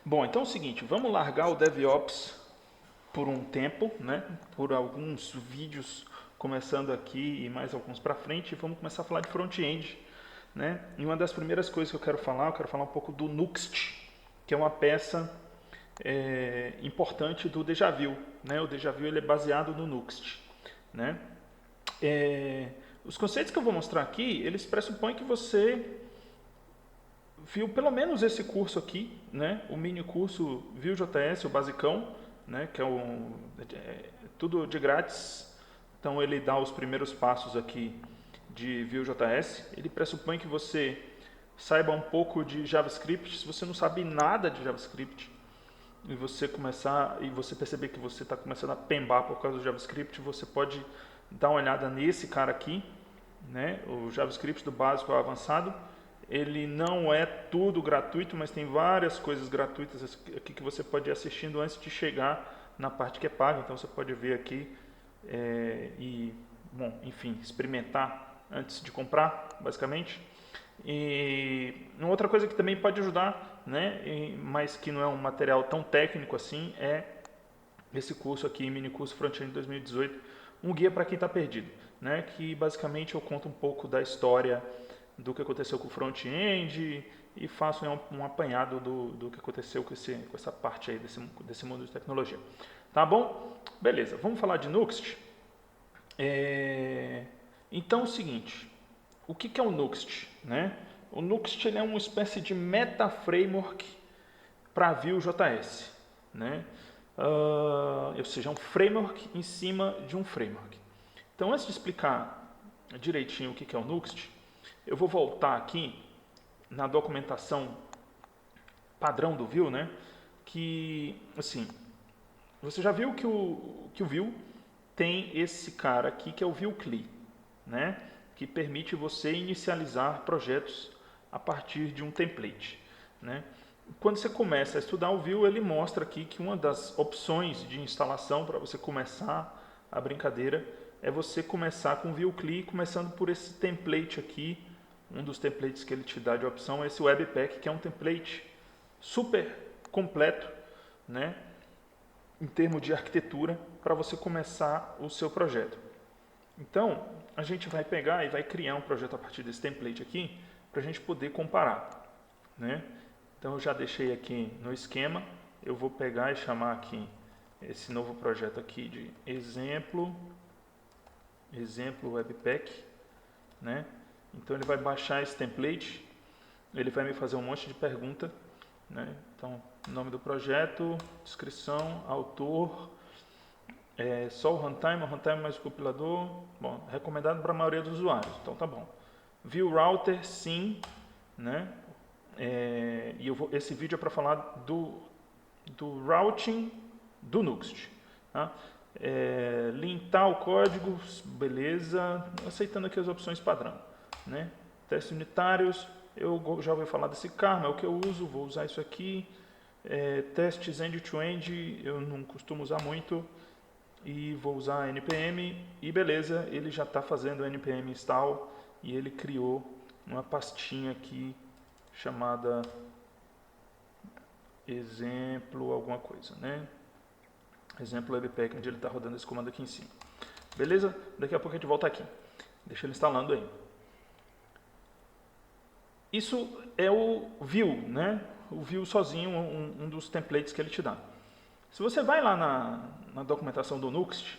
Bom, então é o seguinte, vamos largar o DevOps por um tempo, né? Por alguns vídeos começando aqui e mais alguns para frente, e vamos começar a falar de front-end, né? E uma das primeiras coisas que eu quero falar um pouco do Nuxt, que é uma peça importante do Dejavil, né? O Dejavil ele é baseado no Nuxt, né? Os conceitos que eu vou mostrar aqui, eles pressupõem que você viu pelo menos esse curso aqui, né? O mini curso Vue.js, o basicão, né? Que é tudo de grátis. Então ele dá os primeiros passos aqui de Vue.js. Ele pressupõe que você saiba um pouco de JavaScript. Se você não sabe nada de JavaScript e você perceber que você está começando a pembar por causa do JavaScript, você pode dar uma olhada nesse cara aqui, né? O JavaScript do básico ao avançado. Ele não é tudo gratuito, mas tem várias coisas gratuitas aqui que você pode ir assistindo antes de chegar na parte que é paga. Então você pode ver aqui enfim, experimentar antes de comprar, basicamente. E uma outra coisa que também pode ajudar, né, mas que não é um material tão técnico assim, é esse curso aqui, mini curso Front-End 2018, um guia para quem está perdido, né, que basicamente eu conto um pouco da história do que aconteceu com o front-end e faço um apanhado do que aconteceu com essa parte aí desse mundo de tecnologia. Tá bom? Beleza, vamos falar de Nuxt? Então é o seguinte, o que é o Nuxt? Né? O Nuxt ele é uma espécie de meta-framework para Vue.js. Né? Ou seja, é um framework em cima de um framework. Então, antes de explicar direitinho o que é o Nuxt, eu vou voltar aqui na documentação padrão do Vue, né? Que, assim, você já viu que o Vue tem esse cara aqui que é o Vue CLI, né? Que permite você inicializar projetos a partir de um template, né? Quando você começa a estudar o Vue, ele mostra aqui que uma das opções de instalação para você começar a brincadeira é você começar com o Vue CLI, começando por esse template aqui. Um dos templates que ele te dá de opção é esse Webpack, que é um template super completo, né, em termos de arquitetura, para você começar o seu projeto. Então, a gente vai pegar e vai criar um projeto a partir desse template aqui, para a gente poder comparar, né? Então, eu já deixei aqui no esquema, eu vou pegar e chamar aqui esse novo projeto aqui de exemplo Webpack, né? Então ele vai baixar esse template, ele vai me fazer um monte de pergunta, né? Então, nome do projeto, descrição, autor, só o runtime mais o compilador, bom, recomendado para a maioria dos usuários, então tá bom. Vue Router, sim, né? Esse vídeo é para falar do routing do Nuxt, tá? Lintar o código, beleza, aceitando aqui as opções padrão, né? Testes unitários, eu já ouvi falar desse Karma, é o que eu uso, vou usar isso aqui. Testes end-to-end, eu não costumo usar muito e vou usar npm e beleza, ele já está fazendo npm install e ele criou uma pastinha aqui chamada exemplo alguma coisa, né? Exemplo Webpack, onde ele está rodando esse comando aqui em cima. Beleza? Daqui a pouco a gente volta aqui. Deixa ele instalando aí. Isso é o Vue, né? O Vue sozinho, um dos templates que ele te dá. Se você vai lá na documentação do Nuxt,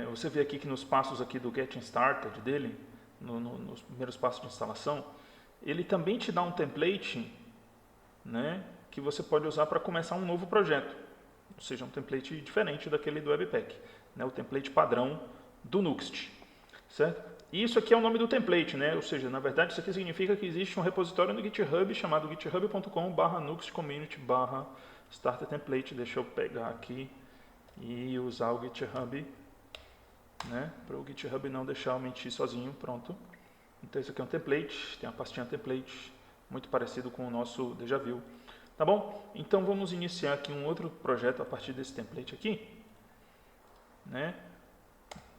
você vê aqui que nos passos aqui do Getting Started dele, nos primeiros passos de instalação, ele também te dá um template, né, que você pode usar para começar um novo projeto. Ou seja, um template diferente daquele do Webpack, né, o template padrão do Nuxt, certo? E isso aqui é o nome do template, né? Ou seja, na verdade isso aqui significa que existe um repositório no GitHub chamado github.com/nuxt-startertemplate. Deixa eu pegar aqui e usar o GitHub, né? Para o GitHub não deixar eu mentir sozinho, pronto. Então isso aqui é um template, tem uma pastinha template, muito parecido com o nosso Dejavil. Tá bom? Então vamos iniciar aqui um outro projeto a partir desse template aqui, né?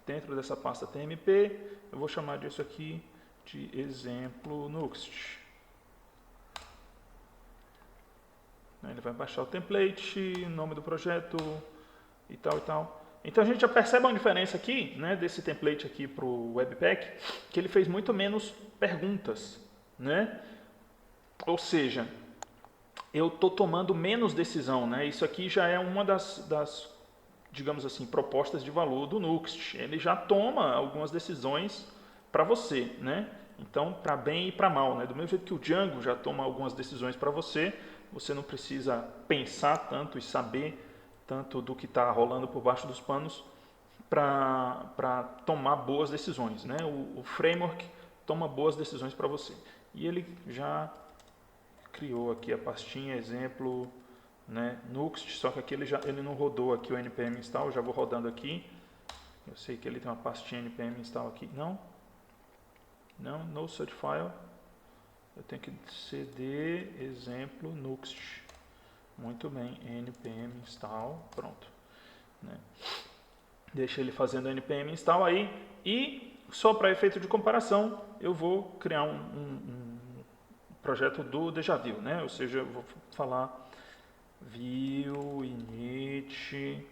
Dentro dessa pasta tmp, eu vou chamar disso aqui de exemplo Nuxt. Ele vai baixar o template, nome do projeto e tal e tal. Então a gente já percebe uma diferença aqui, né, desse template aqui para o Webpack, que ele fez muito menos perguntas, né? Ou seja, eu estou tomando menos decisão, né? Isso aqui já é uma das, digamos assim, propostas de valor do Nuxt. Ele já toma algumas decisões para você, né? Então, para bem e para mal, né? Do mesmo jeito que o Django já toma algumas decisões para você, você não precisa pensar tanto e saber tanto do que está rolando por baixo dos panos para tomar boas decisões, né? O framework toma boas decisões para você. E ele já criou aqui a pastinha exemplo, né, Nuxt, só que aqui ele não rodou aqui o npm install, eu já vou rodando aqui. Eu sei que ele tem uma pastinha npm install aqui. Não, no such file. Eu tenho que cd exemplo Nuxt. Muito bem, npm install, pronto. Né? Deixa ele fazendo npm install aí e só para efeito de comparação eu vou criar um projeto do Djavil, né? Ou seja, eu vou falar view init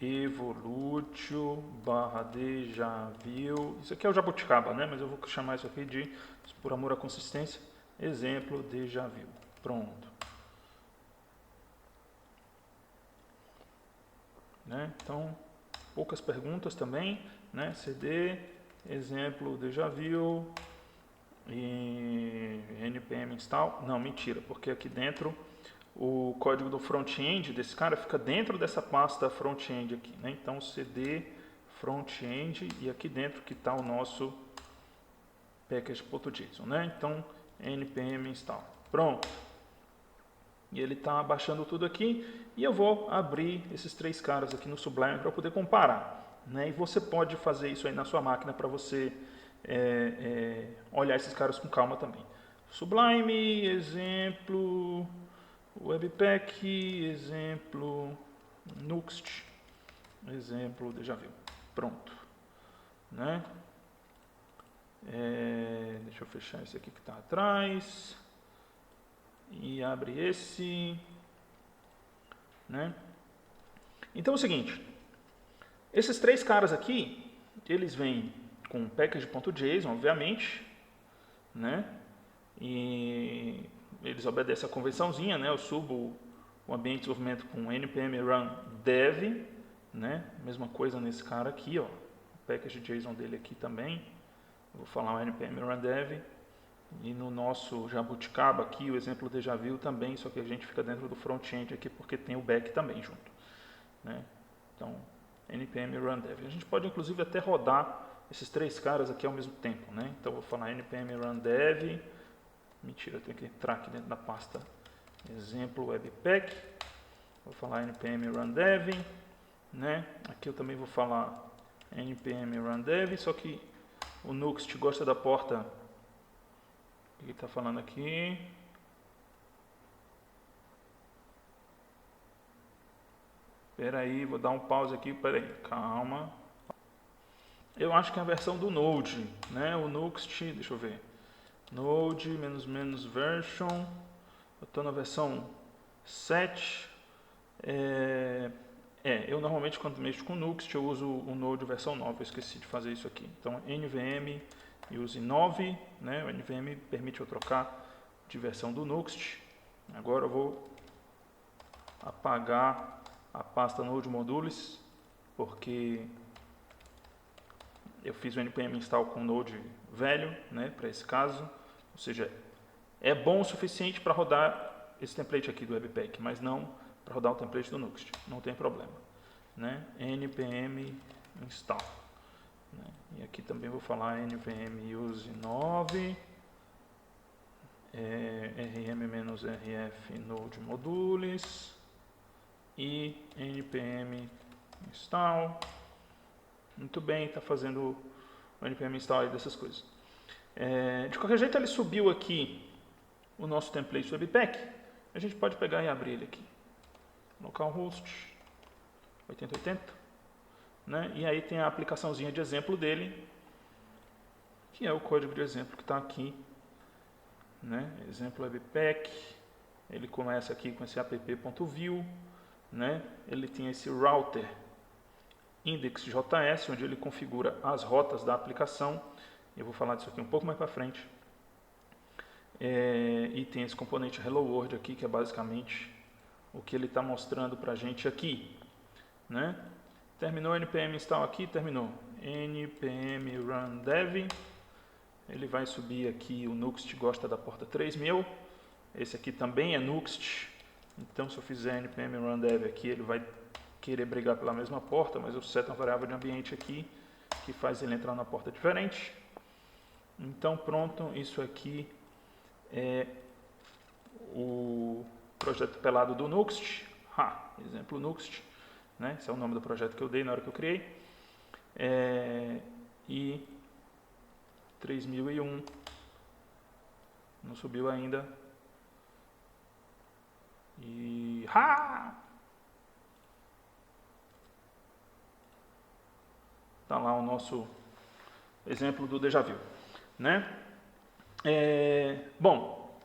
evolutio barra Djavil. Isso aqui é o Jabuticaba, né? Mas eu vou chamar isso aqui de, por amor à consistência, exemplo Djavil. Pronto. Né? Então, poucas perguntas também, né? cd exemplo Djavil e npm install. Não, mentira, porque aqui dentro o código do front-end desse cara fica dentro dessa pasta front-end aqui, né? Então cd front-end e aqui dentro que está o nosso package.json, né? Então npm install. Pronto. E ele está baixando tudo aqui e eu vou abrir esses três caras aqui no Sublime para poder comparar, né? E você pode fazer isso aí na sua máquina para você olhar esses caras com calma também. Sublime, exemplo, Webpack, exemplo, Nuxt, exemplo, Djavil. Pronto. Né? Deixa eu fechar esse aqui que está atrás. E abre esse. Né? Então é o seguinte. Esses três caras aqui, eles vêm com package.json, obviamente, né? E eles obedecem a convençãozinha, né? Eu subo o ambiente de desenvolvimento com npm run dev, né? Mesma coisa nesse cara aqui, ó. O package.json dele aqui também. Eu vou falar o npm run dev. E no nosso Jabuticaba aqui, o exemplo Djavil também, só que a gente fica dentro do front-end aqui porque tem o back também junto, né? Então, npm run dev. A gente pode inclusive até rodar esses três caras aqui ao mesmo tempo, né? Então vou falar npm run dev. Mentira, eu tenho que entrar aqui dentro da pasta exemplo webpack. Vou falar npm run dev, né? Aqui eu também vou falar npm run dev, só que o Nuxt gosta da porta. O que está falando aqui? Espera aí, vou dar um pause aqui, espera aí, calma. Eu acho que é a versão do Node, né? O Nuxt, deixa eu ver. Node, version. Eu estou na versão 7. Eu normalmente quando mexo com Nuxt eu uso o Node versão 9. Eu esqueci de fazer isso aqui. Então, NVM use 9, né? O NVM permite eu trocar de versão do Nuxt. Agora eu vou apagar a pasta Node Modules, porque eu fiz o npm install com o Node velho, né, para esse caso. Ou seja, é bom o suficiente para rodar esse template aqui do Webpack, mas não para rodar o template do Nuxt. Não tem problema, né? npm install. Né? E aqui também vou falar npm use 9, rm-rf node modules e npm install. Muito bem, está fazendo o npm install aí dessas coisas. De qualquer jeito, ele subiu aqui o nosso template Webpack. A gente pode pegar e abrir ele aqui. Localhost 8080. Né? E aí tem a aplicaçãozinha de exemplo dele, que é o código de exemplo que está aqui. Né? Exemplo Webpack. Ele começa aqui com esse app.view, né? Ele tem esse router index.js, onde ele configura as rotas da aplicação. Eu vou falar disso aqui um pouco mais para frente. E tem esse componente Hello World aqui, que é basicamente o que ele está mostrando para a gente aqui, né? Terminou o npm install aqui, terminou. npm run dev. Ele vai subir aqui, o Nuxt gosta da porta 3000. Esse aqui também é Nuxt. Então, se eu fizer npm run dev aqui, ele vai querer brigar pela mesma porta, mas eu seto uma variável de ambiente aqui que faz ele entrar na porta diferente. Então, pronto, isso aqui é o projeto pelado do Nuxt. Exemplo Nuxt, né? Esse é o nome do projeto que eu dei na hora que eu criei. E 3001 não subiu ainda. E tá lá o nosso exemplo do déjà vu, né? Bom,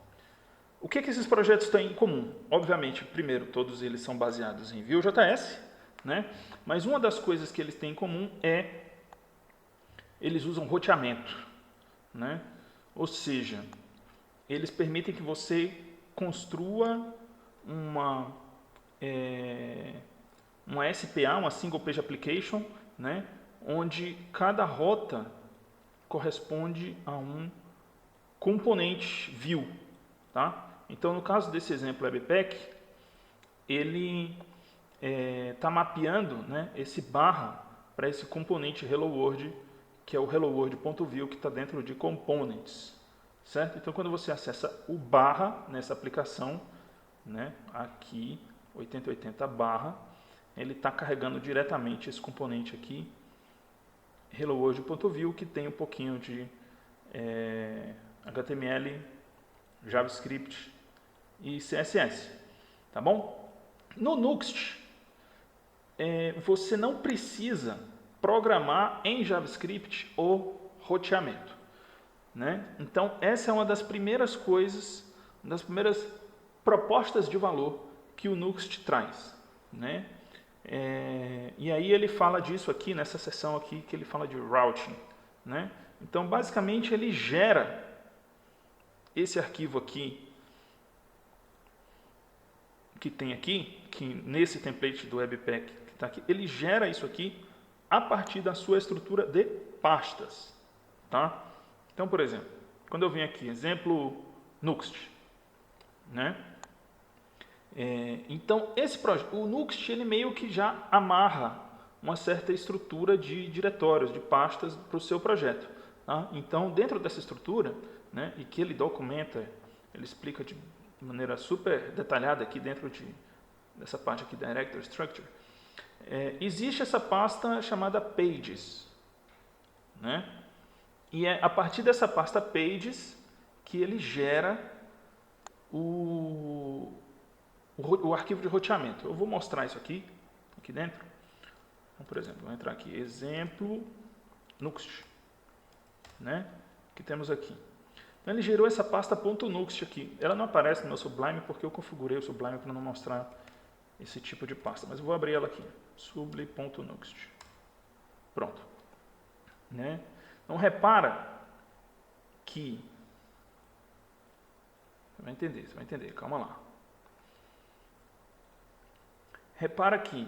o que esses projetos têm em comum? Obviamente, primeiro, todos eles são baseados em Vue.js, né? Mas uma das coisas que eles têm em comum é eles usam roteamento, né? Ou seja, eles permitem que você construa uma SPA, uma Single Page Application, né? Onde cada rota corresponde a um componente Vue, tá? Então, no caso desse exemplo Webpack, ele está mapeando, né, esse barra para esse componente Hello World, que é o Hello World.view, que está dentro de Components, certo? Então, quando você acessa o barra nessa aplicação, né, aqui, 8080 barra, ele está carregando diretamente esse componente aqui, Hello World.view, que tem um pouquinho de HTML, JavaScript e CSS, tá bom? No Nuxt, você não precisa programar em JavaScript o roteamento, né? Então, essa é uma das primeiras coisas, uma das primeiras propostas de valor que o Nuxt traz, né? E aí ele fala disso aqui, nessa seção aqui, que ele fala de routing, né? Então, basicamente, ele gera esse arquivo aqui, que tem aqui, que nesse template do Webpack que está aqui, ele gera isso aqui a partir da sua estrutura de pastas, tá? Então, por exemplo, quando eu venho aqui, exemplo Nuxt, né? Então, o Nuxt, ele meio que já amarra uma certa estrutura de diretórios, de pastas para o seu projeto, tá? Então, dentro dessa estrutura, né, e que ele documenta, ele explica de maneira super detalhada aqui dentro dessa parte aqui, Directory Structure, existe essa pasta chamada Pages, né? E é a partir dessa pasta Pages que ele gera o arquivo de roteamento. Eu vou mostrar isso aqui dentro. Então, por exemplo, vou entrar aqui, exemplo Nuxt, né? Que temos aqui. Então, ele gerou essa pasta .nuxt aqui. Ela não aparece no meu Sublime porque eu configurei o Sublime para não mostrar esse tipo de pasta. Mas eu vou abrir ela aqui, sublime.nuxt. Pronto, né? Então, repara que você vai entender, calma lá. Repara que,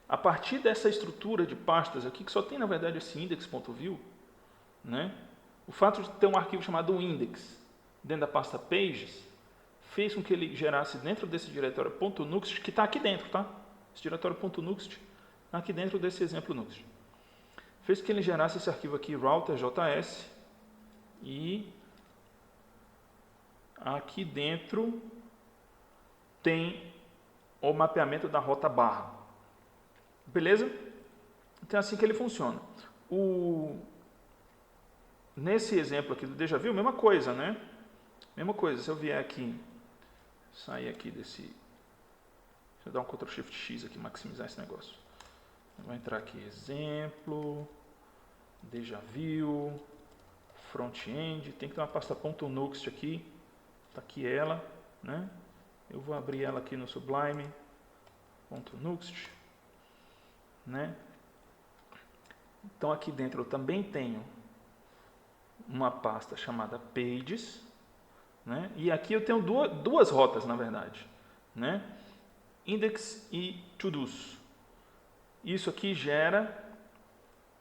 a partir dessa estrutura de pastas aqui, que só tem, na verdade, esse index.view, né? O fato de ter um arquivo chamado index dentro da pasta pages fez com que ele gerasse dentro desse diretório .nuxt, que está aqui dentro, tá? Esse diretório .nuxt está aqui dentro desse exemplo Nuxt. Fez com que ele gerasse esse arquivo aqui, router.js, e aqui dentro tem o mapeamento da rota barra. Beleza? Então é assim que ele funciona. Nesse exemplo aqui do déjà vu, mesma coisa, né? Mesma coisa, se eu vier aqui, sair aqui desse... Deixa eu dar um Ctrl Shift X aqui, maximizar esse negócio. Eu vou entrar aqui, exemplo, déjà vu, front-end, tem que ter uma pasta .nuxt aqui, tá aqui ela, né? Eu vou abrir ela aqui no Sublime.nuxt, né? Então aqui dentro eu também tenho uma pasta chamada Pages, né? E aqui eu tenho duas rotas, na verdade, né? Index e todos. Isso aqui gera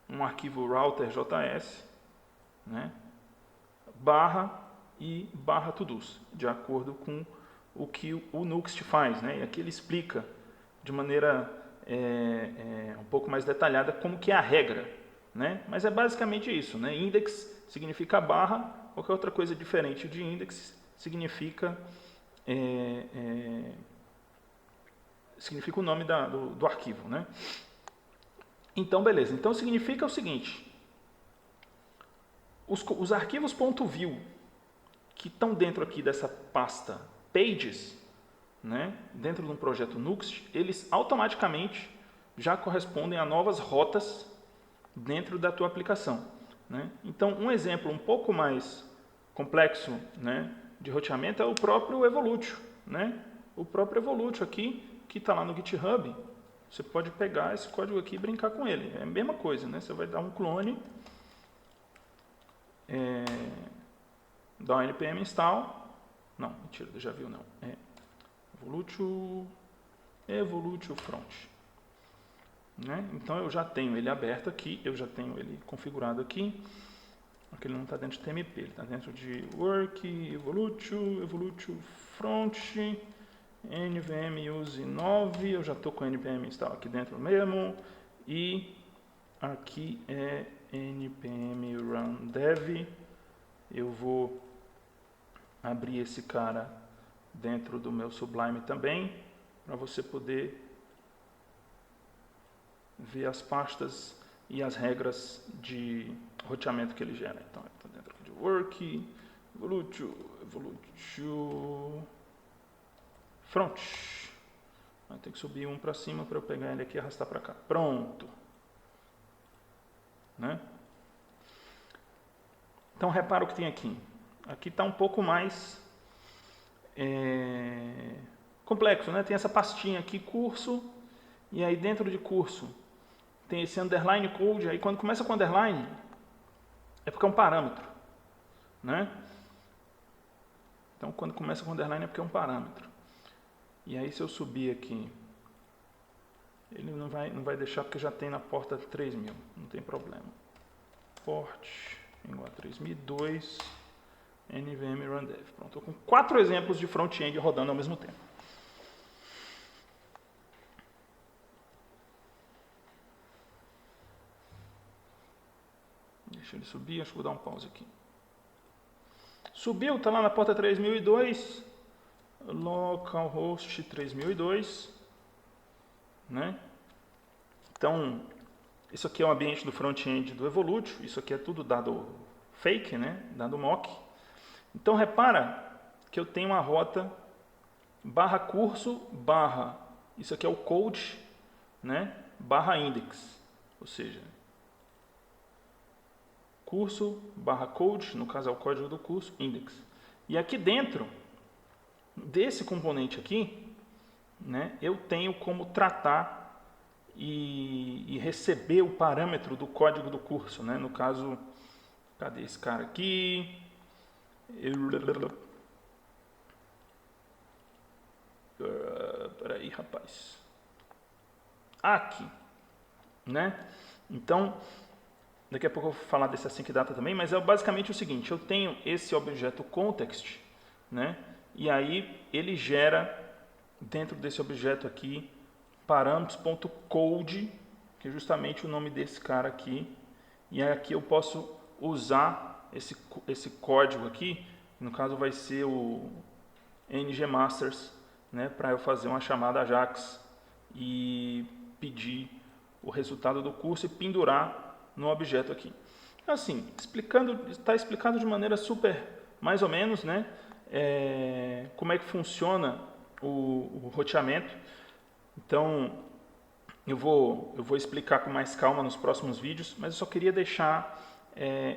um arquivo router.js, né? barra e barra todos, de acordo com o que o Nuxt faz, né? E aqui ele explica de maneira um pouco mais detalhada como que é a regra, né? Mas é basicamente isso, né? Index significa barra, qualquer outra coisa diferente de index significa significa o nome do arquivo, né? Então, beleza. Então, significa o seguinte: os arquivos .view que estão dentro aqui dessa pasta Pages, né, dentro de um projeto Nuxt, eles automaticamente já correspondem a novas rotas dentro da tua aplicação, né? Então, um exemplo um pouco mais complexo, né, de roteamento é o próprio Evolutio, né? O próprio Evolutio aqui, que está lá no GitHub, você pode pegar esse código aqui e brincar com ele. É a mesma coisa, né? Você vai dar um clone, dar um npm install. Não, mentira, já viu não. É Evolutio front. Né? Então eu já tenho ele aberto aqui, eu já tenho ele configurado aqui. Aqui ele não está dentro de TMP, ele está dentro de work, Evolutio front, nvm use 9, eu já estou com o npm install aqui dentro mesmo, e aqui é npm run dev. Eu vou abrir esse cara dentro do meu Sublime também, para você poder ver as pastas e as regras de roteamento que ele gera. Então, está dentro de work, Evolutio front. Vai ter que subir um para cima para eu pegar ele aqui e arrastar para cá. Pronto. Né? Então, repara o que tem aqui. Aqui está um pouco mais complexo, né? Tem essa pastinha aqui, curso, e aí dentro de curso tem esse underline code. Aí quando começa com underline, é porque é um parâmetro, né? Então, quando começa com underline é porque é um parâmetro. E aí, se eu subir aqui, ele não vai deixar porque já tem na porta 3000, não tem problema. Port igual a 3002, nvm run dev. Pronto, estou com 4 exemplos de front-end rodando ao mesmo tempo. Deixa ele subir, acho que vou dar um pause aqui. Subiu, está lá na porta 3002, localhost 3002, né? Então, isso aqui é o ambiente do front-end do Evolutio, isso aqui é tudo dado fake, né? Dado mock. Então, repara que eu tenho uma rota barra curso, barra, isso aqui é o code, né? Barra index, ou seja, curso, barra code, no caso é o código do curso, index. E aqui dentro desse componente aqui, né, eu tenho como tratar e receber o parâmetro do código do curso, né? No caso, cadê esse cara aqui? Peraí, rapaz. Aqui, né? Então, daqui a pouco eu vou falar desse async data também, mas é basicamente o seguinte: eu tenho esse objeto context, né? E aí ele gera dentro desse objeto aqui parâmetros.code, que é justamente o nome desse cara aqui. E aqui eu posso usar esse código aqui, no caso vai ser o ngmasters, né, para eu fazer uma chamada Ajax e pedir o resultado do curso e pendurar no objeto aqui. Assim, está explicado de maneira super, mais ou menos, né, como é que funciona o roteamento. Então, eu vou explicar com mais calma nos próximos vídeos, mas eu só queria deixar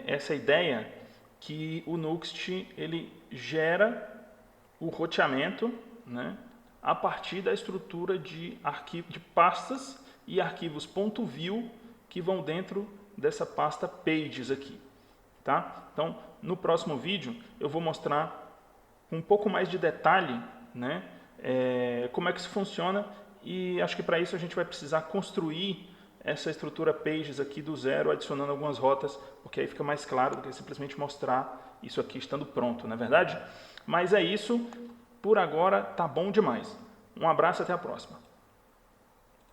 essa ideia que o Nuxt ele gera o roteamento, né, a partir da estrutura de arquivo de pastas e arquivos .view que vão dentro dessa pasta pages aqui, tá? Então, no próximo vídeo eu vou mostrar com um pouco mais de detalhe, né, como é que isso funciona, e acho que para isso a gente vai precisar construir essa estrutura pages aqui do zero, adicionando algumas rotas, porque aí fica mais claro do que simplesmente mostrar isso aqui estando pronto, não é verdade? Mas é isso, por agora tá bom demais. Um abraço, até a próxima.